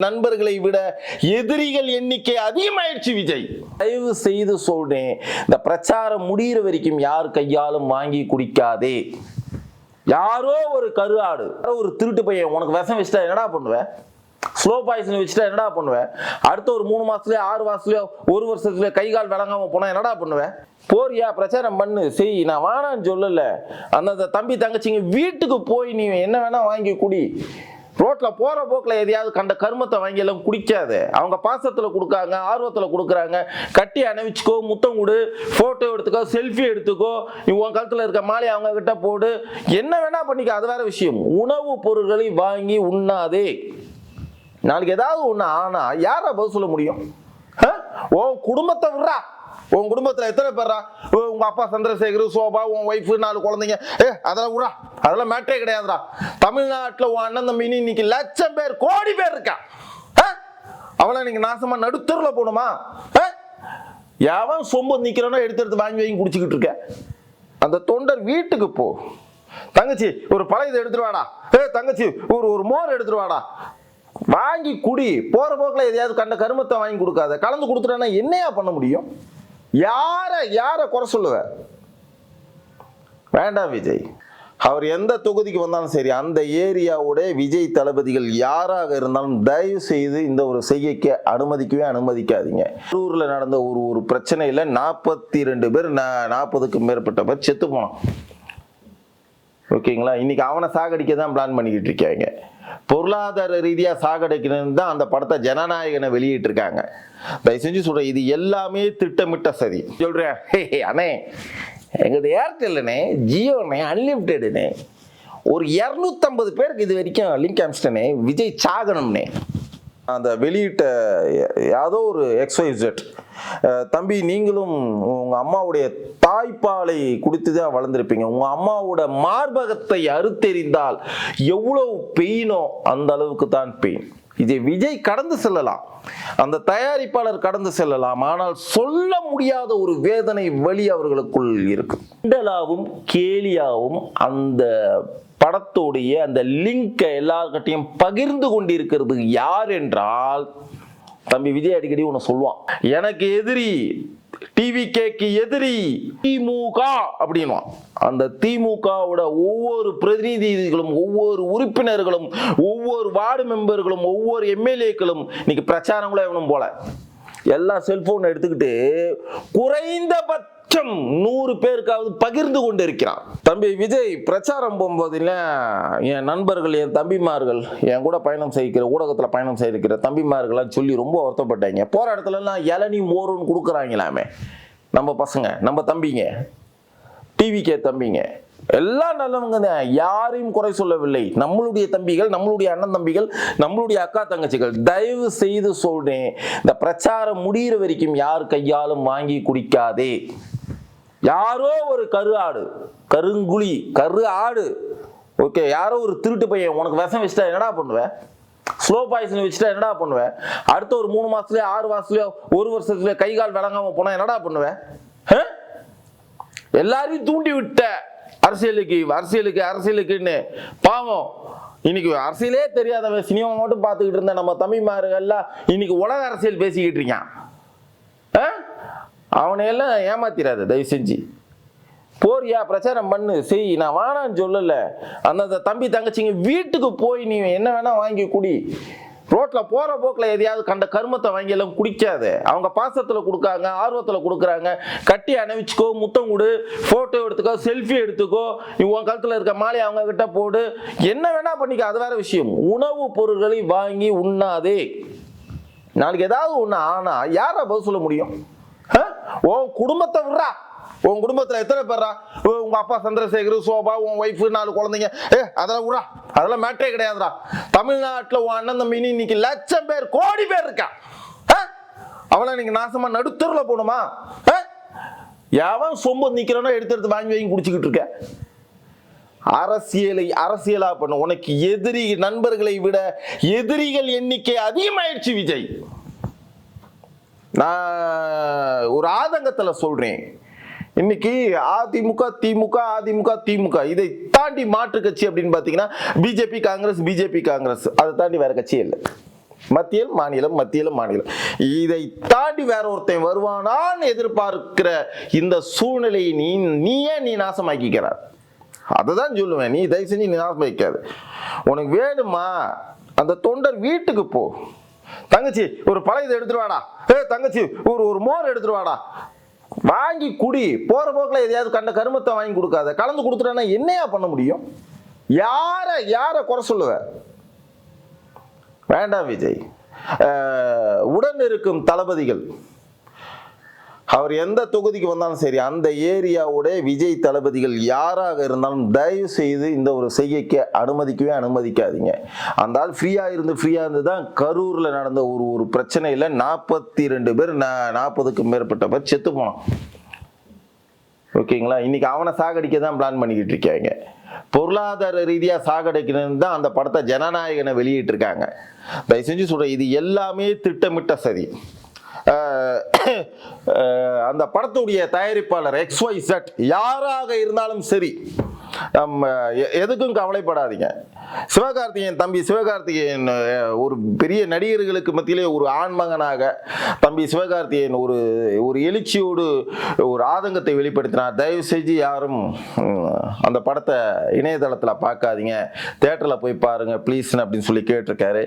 நண்பர்களை விட எதிரிகள் எண்ணிக்கை அதிகமாயிடுச்சு. விஜய், தயவு செய்து சொல்றேன், இந்த பிரச்சாரம் முடிகிற வரைக்கும் யார் கையாலும் வாங்கி குடிக்காதே. யாரோ ஒரு கருஆடு, ஒரு திருட்டு பையன் உனக்கு விஷம் வச்சுட்டா என்னடா பண்ணுவேன்? ஸ்லோ பாய்சன் வச்சுட்டா என்னடா பண்ணுவேன்? அடுத்த ஒரு 3 மாசத்துலயோ 6 மாசத்துலயோ 1 வருஷத்துல கை கால் விளங்காம போனா என்னடா பண்ணுவேன்? போறியா, பிரச்சாரம் பண்ணு, செய். நான் வேணான்னு சொல்லல. அந்த தம்பி தங்கச்சிங்க வீட்டுக்கு போய் நீ என்ன வேணா வாங்கி குடி. ரோட்ல போற போக்குல எதையாவது கண்ட கருமத்தை வாங்கி எல்லாம் குடிக்காத. அவங்க பாசத்துல கொடுக்காங்க, ஆர்வத்துல கொடுக்குறாங்க. கட்டி அணைவிச்சுக்கோ, முத்தம் கொடு, போட்டோ எடுத்துக்கோ, செல்ஃபி எடுத்துக்கோ, உன் கழுத்துல இருக்க மாலை அவங்க கிட்ட போடு, என்ன வேணா பண்ணிக்க, அது வேற விஷயம். உணவு பொருட்களை வாங்கி உண்ணாதே. நாளைக்கு ஏதாவது ஒண்ணு ஆனா யார பதில் சொல்ல முடியும்? உன் குடும்பத்தை விடுறா. உன் குடும்பத்துல எத்தனை பேர்ரா? உங்க அப்பா சந்திரசேகர், சோபா, உன் ஒய்ஃபு, 4 குழந்தைங்க, அதெல்லாம் விடா, அதெல்லாம் மேட்டரே கிடையாதுடா. தமிழ்நாட்டில் உன் அண்ணன் தம்பின்னு இன்னைக்கு லட்சம் பேர், கோடி பேர் இருக்கா. அவளை நீங்க நாசமா நடுத்தருல போகணுமா? எவன் சொம்பு நிக்கிறோன்னா எடுத்து வாங்கி வாங்கி குடிச்சுக்கிட்டு இருக்க. அந்த தொண்டர் வீட்டுக்கு போ. தங்கச்சி ஒரு பழையதை எடுத்துட்டு வாடா. தங்கச்சி ஒரு மோர் எடுத்துட்டு வாடா. வாங்கி குடி. போற போக்குல எதையாவது கண்ட கருமத்தை வாங்கி கொடுக்காத. கலந்து கொடுத்துட்டா என்னையா பண்ண முடியும்? யார குறை சொல்லுவ? வேண்டாம் விஜய். அவர் எந்த தொகுதிக்கு வந்தாலும் சரி, அந்த ஏரியாவோட விஜய் தளபதிகள் யாராக இருந்தாலும் தயவு செய்து இந்த ஒரு செய்கைக்கு அனுமதிக்காதீங்க. ஊர்ல நடந்த ஒரு பிரச்சனையில 42 பேர், 40க்கும் மேற்பட்ட பேர் செத்து போனான். ஓகேங்களா? இன்னைக்கு அவனை சாகடிக்க தான் பிளான் பண்ணிக்கிட்டு இருக்காங்க. பொருளாதார ரீதியா சாகடிக்கணும்னு தான் அந்த படத்தை ஜனநாயகனை வெளியிட்டு இருக்காங்க. தயவு செஞ்சு சொல்றேன், இது எல்லாமே திட்டமிட்ட சதி. சொல்றேன், அண்ணே எங்களுக்கு ஏர்டெல்னே, ஜியோனே, அன்லிமிட்டடுனே ஒரு 250 பேருக்கு இது வரைக்கும் லிங்க் அமிச்சிட்டனே, விஜய் சாகணும்னே. அந்த வெளியிட்ட யாதோ ஒரு XYZ தம்பி, நீங்களும் உங்க அம்மாவுடைய தாய்ப்பாலை குடித்து தான் வளர்ந்துருப்பீங்க. உங்க அம்மாவோட மார்பகத்தை அறுத்தெறிந்தால் எவ்வளவு பெயினோ அந்த அளவுக்கு தான் பெயின். இதை விஜய் கடந்து செல்லலாம், அந்த தயாரிப்பாளர் கடந்து செல்லலாம், ஆனால் சொல்ல முடியாத ஒரு வேதனை வலி அவர்களுக்குள் இருக்கு. கிண்டலாவும் கேலியாவும் அந்த படத்தோடைய அந்த லிங்கை எல்லார்கிட்டையும் பகிர்ந்து கொண்டிருக்கிறது யார் என்றால், தம்பி விஜய் அடிக்கடி ஒன்று சொல்லுவான், எனக்கு எதிரி டிவிகேக்கு எதிரி திமுக அப்படின்வான். அந்த திமுகவோட ஒவ்வொரு பிரதிநிதிகளும், ஒவ்வொரு உறுப்பினர்களும், ஒவ்வொரு வார்டு மெம்பர்களும், ஒவ்வொரு எம்எல்ஏக்களும் இன்னைக்கு பிரச்சாரங்களே எவனும் போல எல்லா செல்போன் எடுத்துக்கிட்டு குறைந்தபட்சம் 100 பேருக்காவது பகிர்ந்து கொண்டு இருக்கிறான். தம்பி விஜய் பிரச்சாரம் போகும்போது என் நண்பர்கள், என் தம்பிமார்கள், என் கூட பயணம் செய்கிற, ஊடகத்தில் பயணம் செய்கிற தம்பிமார்கள்லாம் சொல்லி ரொம்ப வருத்தப்பட்டாங்க. போற இடத்துலலாம் இளநீ மோருன்னு கொடுக்குறாங்களாமே. நம்ம பசங்க, நம்ம தம்பிங்க, டிவிக்கே தம்பிங்க எல்லாம் நல்லவங்க தான், யாரையும் குறை சொல்லவில்லை. நம்மளுடைய தம்பிகள், நம்மளுடைய அண்ணன் தம்பிகள், நம்மளுடைய அக்கா தங்கச்சிகள். தயவு செய்து சொல்றேன், இந்த பிரச்சாரம் முடிகிற வரைக்கும் யார் கையாலும் வாங்கி குடிக்காதே. யாரோ ஒரு கருஆடு, கருங்குழி, கரு ஆடு, ஓகே, யாரோ ஒரு திருட்டு பையன் உனக்கு விஷம் வச்சுட்டா என்னடா பண்ணுவேன்? ஸ்லோ பாய்சன் வச்சுட்டா என்னடா பண்ணுவேன்? அடுத்த ஒரு 3 மாசத்துலயோ 6 மாசத்துலயோ 1 வருஷத்துல கை கால் விளங்காம போனா என்னடா பண்ணுவேன்? எல்லாரையும் தூண்டி விட்ட அரசியலுக்குன்னு பாவம். இன்னைக்கு அரசியலே தெரியாதவன் சினிமா மட்டும் பார்த்துக்கிட்டு இருந்த நம்ம தம்பிமார்கள்லாம் இன்னைக்கு உலக அரசியல் பேசிக்கிட்டு இருக்கான். அவனையெல்லாம் ஏமாத்திராத தயவு செஞ்சு. போறியா, பிரச்சாரம் பண்ணு, செய். நான் வேணான்னு சொல்லல. அந்த தம்பி தங்கச்சிங்க வீட்டுக்கு போய் நீ என்ன வேணா வாங்கி குடி. ரோட்ல போற போக்குல எதையாவது கண்ட கருமத்தை வாங்கி எல்லாம் குடிக்காத. அவங்க பாசத்துல கொடுக்காங்க, ஆர்வத்துல கொடுக்குறாங்க. கட்டி அணைவிச்சுக்கோ, முத்தம் கொடு, போட்டோ எடுத்துக்கோ, செல்ஃபி எடுத்துக்கோ, உன் கழுத்துல இருக்க மாலை அவங்க கிட்ட போடு, என்ன வேணா பண்ணிக்க, அது வேற விஷயம். உணவு பொருட்களை வாங்கி உண்ணாதே. நாளைக்கு ஏதாவது ஒண்ணு ஆனா யார பதில் சொல்ல முடியும்? உன் குடும்பத்தை விடுறா. உன் குடும்பத்துல எத்தனை பேர்ரா? உங்க அப்பா சந்திரசேகர், சோபா, உன் ஒய்ஃபு, 4 குழந்தைங்க, அதெல்லாம் விடா, அதெல்லாம் மேட்டரே கிடையாதுடா. தமிழ்நாட்டில் உன் அண்ணன் தம்பின்னு இன்னைக்கு லட்சம் பேர், கோடி பேர் இருக்கா. அவளை நீங்க நாசமா நடுத்தருல போகணுமா? எவன் சொம்பு நிக்கிறோன்னா எடுத்து வாங்கி வாங்கி குடிச்சுக்கிட்டு இருக்க. அரசியலா பண்ண. உனக்கு எதிரி நண்பர்களை விட எதிரிகள் எண்ணிக்கை அதிகமாயிடுச்சு விஜய். நான் ஒரு ஆதங்கத்துல சொல்றேன், இன்னைக்கு அதிமுக திமுக அதிமுக திமுக இதை தாண்டி மாற்று கட்சி அப்படின்னு பாத்தீங்கன்னா பிஜேபி காங்கிரஸ் அதை தாண்டி வேற கட்சியே இல்லை. மத்தியில் மாநிலம், மத்தியில் மாநிலம். இதை தாண்டி வேற ஒருத்தன் வருவானான்னு எதிர்பார்க்கிற இந்த சூழ்நிலையை நீ நாசமாக்கிறார். அதுதான் சொல்லுவேன். நீ தயவு செஞ்சு நீ நாசமாக்காது. உனக்கு வேணுமா அந்த தொண்டர் வீட்டுக்கு போ. தங்கச்சி ஒரு பழையதை எடுத்துட்டு வாடா, தங்கச்சி ஒரு மோர் எடுத்துட்டு வாடா, வாங்கி குடி. போற போக்கில் எதையாவது கண்ட கருமத்தை வாங்கி கொடுக்காத. கலந்து கொடுத்துட்டா என்னையா பண்ண முடியும்? யார குறை சொல்லுவ? வேண்டாம் விஜய். உடன் இருக்கும் தளபதிகள் அவர் எந்த தொகுதிக்கு வந்தாலும் சரி, அந்த ஏரியாவோட விஜய் தளபதிகள் யாராக இருந்தாலும் தயவு செய்து இந்த ஒரு செய்கைக்கு அனுமதிக்காதீங்க. அந்த ஆள் ஃப்ரீயா இருந்து தான் கரூர்ல நடந்த ஒரு பிரச்சனையில 42 பேர் 40க்கும் மேற்பட்ட பேர் செத்து போனான். ஓகேங்களா? இன்னைக்கு அவனை சாகடிக்க தான் பிளான் பண்ணிக்கிட்டு இருக்காங்க. பொருளாதார ரீதியா சாகடிக்கணும்னு தான் அந்த படத்தை ஜனநாயகனை வெளியிட்டு இருக்காங்க. தயவு செஞ்சு சொல்றேன், இது எல்லாமே திட்டமிட்ட சதி. அந்த படத்துடைய தயாரிப்பாளர் XYZ யாராக இருந்தாலும் சரி, எதுக்கும் கவலைப்படாதீங்க. சிவகார்த்திகேயன், தம்பி சிவகார்த்திகேயன் ஒரு பெரிய நடிகர்களுக்கு மத்தியிலே ஒரு ஆண்மகனாக தம்பி சிவகார்த்திகேயன் ஒரு எழுச்சியோடு ஒரு ஆதங்கத்தை வெளிப்படுத்தினார். தயவு செஞ்சு யாரும் அந்த படத்தை இணையதளத்தில் பார்க்காதீங்க, தியேட்டரில் போய் பாருங்க ப்ளீஸ்ன்னு அப்படின்னு சொல்லி கேட்டிருக்காரு.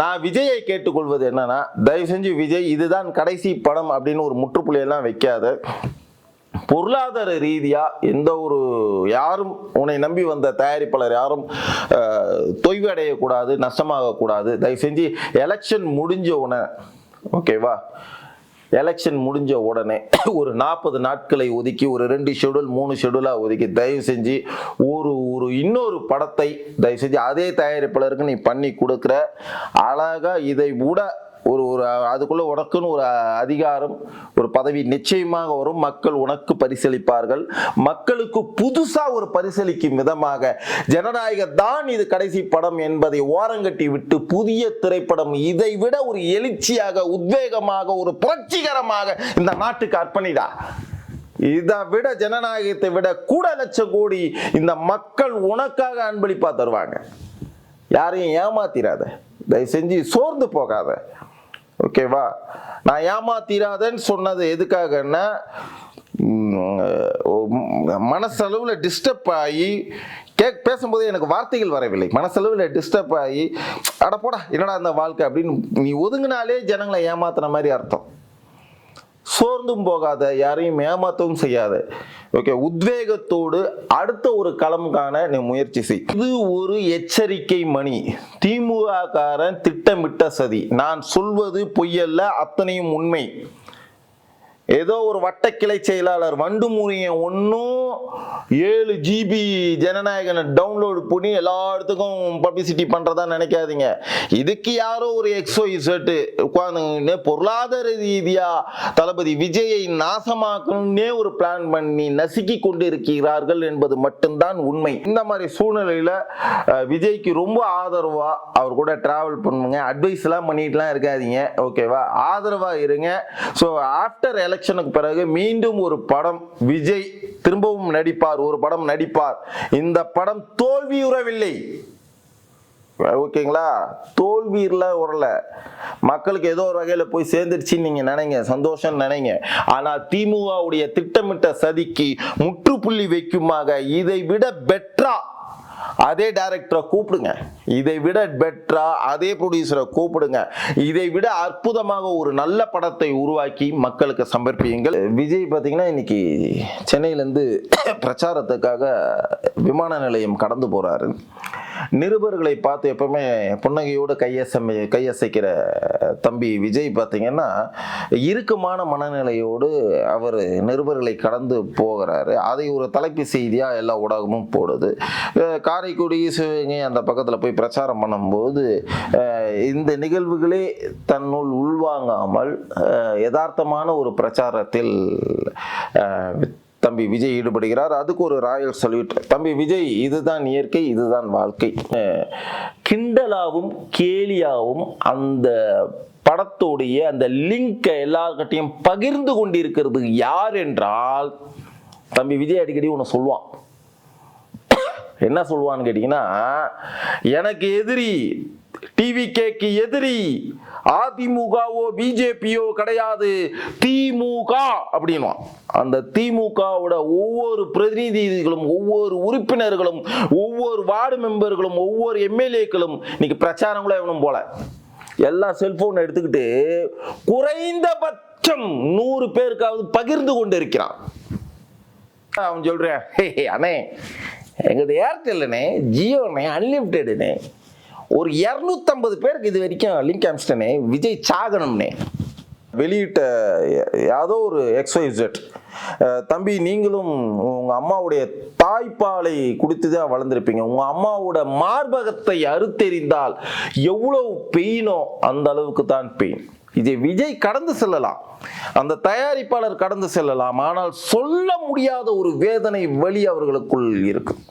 நான் விஜயை கேட்டுக்கொள்வது என்னன்னா, தயவு செஞ்சு விஜய் இதுதான் கடைசி படம் அப்படின்னு ஒரு முற்றுப்புள்ளியெல்லாம் வைக்காத. பொருளாதார ரீதியா எந்த ஒரு யாரும் உன்னை நம்பி வந்த தயாரிப்பாளர் யாரும் தொய்வு அடையக்கூடாது, நஷ்டமாக கூடாது. தயவு செஞ்சு எலெக்ஷன் முடிஞ்ச உடனே, ஓகேவா, எலெக்ஷன் முடிஞ்ச உடனே ஒரு 40 நாட்களை ஒதுக்கி ஒரு 2 ஷெடியூல் 3 ஷெடியூலாக ஒதுக்கி தயவு செஞ்சு இன்னொரு படத்தை தயவு செஞ்சு அதே தயாரிப்பாளருக்கு நீ பண்ணி கொடுக்குற. அழகா இதை விட அதுக்குள்ள உனக்குன்னு ஒரு அதிகாரம், ஒரு பதவி நிச்சயமாக வரும். மக்கள் உனக்கு பரிசளிப்பார்கள். மக்களுக்கு புதுசா ஒரு பரிசளிக்கும் விதமாக ஜனநாயக தான் இது கடைசி படம் என்பதை ஓரங்கட்டி விட்டு புதிய திரைப்படம் இதை விட ஒரு எழுச்சியாக, உத்வேகமாக, ஒரு புரட்சிகரமாக இந்த நாட்டுக்கு அர்ப்பணிடா. இதை விட ஜனநாயகத்தை விட கூட லட்சம் கோடி இந்த மக்கள் உனக்காக அன்பளிப்பா தருவாங்க. யாரையும் ஏமாத்திராத, தயவு செஞ்சு சோர்ந்து போகாத. ஓகேவா? நான் ஏமாத்திராதன்னு சொன்னது எதுக்காகன்னா, மனசளவில் டிஸ்டர்ப் ஆகி பேசும்போது எனக்கு வார்த்தைகள் வரவில்லை. மனசளவில் டிஸ்டர்ப் ஆகி அட போடா என்னடா இந்த வாழ்க்கை அப்படின்னு நீ ஒதுங்கினாலே ஜனங்களை ஏமாத்துன மாதிரி அர்த்தம். சோர்ந்தும் போகாத, யாரையும் ஏமாத்தவும் செய்யாத. ஓகே, உத்வேகத்தோடு அடுத்த ஒரு களம் காண நீ முயற்சி செய். இது ஒரு எச்சரிக்கை மணி. திமுக காரன் திட்டமிட்ட சதி. நான் சொல்வது பொய்யல்ல, அத்தனையும் உண்மை. ஏதோ ஒரு வட்டக்கிளை செயலாளர் வண்டுமுறியன் ஒன்றும் 7 GB ஜனநாயகனை டவுன்லோட் பண்ணி எல்லா இடத்துக்கும் பப்ளிசிட்டி பண்றதா நினைக்காதீங்க. இதுக்கு யாரோ ஒரு XYZ உட்கார்ந்து பொருளாதார ரீதியா தளபதி விஜயை நாசமாக்கணும்னே ஒரு பிளான் பண்ணி நசுக்கி கொண்டு இருக்கிறார்கள் என்பது மட்டும்தான் உண்மை. இந்த மாதிரி சூழ்நிலையில விஜய்க்கு ரொம்ப ஆதரவா அவர் கூட டிராவல் பண்ணுங்க. அட்வைஸ் எல்லாம் பண்ணிட்டுலாம் இருக்காதீங்க. ஓகேவா? ஆதரவா இருங்க. ஸோ ஆஃப்டர் எலெக்ஷனுக்கு பிறகு மீண்டும் ஒரு படம் விஜய் திரும்பவும் நடிப்பார், ஒரு படம் நடிப்பார். இந்த படம் தோல்வியுறவில்லை. ஓகேங்களா? தோல்வியில உரல மக்களுக்கு ஏதோ ஒரு வகையில போய் சேர்ந்துருச்சுன்னு நீங்க நினைங்க, சந்தோஷம் நினைங்க. ஆனா திமுகவுடைய திட்டமிட்ட சதிக்கு முற்றுப்புள்ளி வைக்குமாக இதை விட பெட்டரா அதே டைரக்டரை கூப்பிடுங்க, இதை விட பெட்டரா அதே ப்ரொடியூசரை கூப்பிடுங்க, இதை விட அற்புதமாக ஒரு நல்ல படத்தை உருவாக்கி மக்களுக்கு சமர்ப்பியுங்கள். விஜய் பார்த்தீங்கன்னா இன்னைக்கு சென்னையிலேருந்து பிரச்சாரத்துக்காக விமான நிலையம் கடந்து போறாரு. நிருபர்களை பார்த்து எப்பவுமே புன்னகையோடு கையசைக்கிற தம்பி விஜய் பார்த்தீங்கன்னா இறுக்கமான மனநிலையோடு அவர் நிருபர்களை கடந்து போகிறாரு. அதை ஒரு தலைப்பு செய்தியா எல்லா ஊடகமும் போடுது. காரைக்குடி, சிவகங்கை அந்த பக்கத்தில் போய் பிரச்சாரம் பண்ணும்போது இந்த நிகழ்வுகளே தன்னுள் உள்வாங்காமல் யதார்த்தமான ஒரு பிரச்சாரத்தில் தம்பி விஜய் ஈடுபடுகிறார். அதுக்கு ஒரு ராயல் சல்யூட். தம்பி விஜய், இதுதான் இயற்கை, இதுதான் வாழ்க்கை. கிண்டலாவும் கேலியாவும் அந்த படத்தோடைய அந்த லிங்கை எல்லார்கிட்டையும் பகிர்ந்து கொண்டிருக்கிறது யார் என்றால் தம்பி விஜய் அடிக்கடி ஒன்று சொல்லுவான். என்ன சொல்லுவான்னு கேட்டீங்கன்னா, எனக்கு எதிரி டிவிகேக்கு எதிரி அதிமுகவோ பிஜேபியோ கிடையாது, திமுக அப்படின்வான். அந்த திமுகவோட ஒவ்வொரு பிரதிநிதிகளும், ஒவ்வொரு உறுப்பினர்களும், ஒவ்வொரு வார்டு மெம்பர்களும், ஒவ்வொரு எம்எல்ஏக்களும் இன்னைக்கு பிரச்சாரங்களும் எவனும் போல எல்லா செல்போன் எடுத்துக்கிட்டு குறைந்தபட்சம் 100 பேருக்காவது பகிர்ந்து கொண்டு இருக்கிறான். அவன் சொல்றேன், அண்ணே எங்கது ஏர்டெல்லுண்ணே, ஜியோண்ணே, அன்லிமிட்டெடுண்ணே, ஒரு 250 பேருக்கு இது வரைக்கும் லிங்க் அனுப்பிச்சிட்டனே, விஜய் சாகனம்னே. வெளியிட்ட ஏதோ ஒரு XYZ தம்பி, நீங்களும் உங்க அம்மாவுடைய தாய்ப்பாலை குடித்து தான் வளர்ந்துருப்பீங்க. உங்க அம்மாவோட மார்பகத்தை அறுத்தெறிந்தால் எவ்வளவு பெயினோ அந்த அளவுக்கு தான் பெயின். இதை விஜய் கடந்து செல்லலாம், அந்த தயாரிப்பாளர் கடந்து செல்லலாம், ஆனால் சொல்ல முடியாத ஒரு வேதனை வலி அவர்களுக்குள் இருக்கு.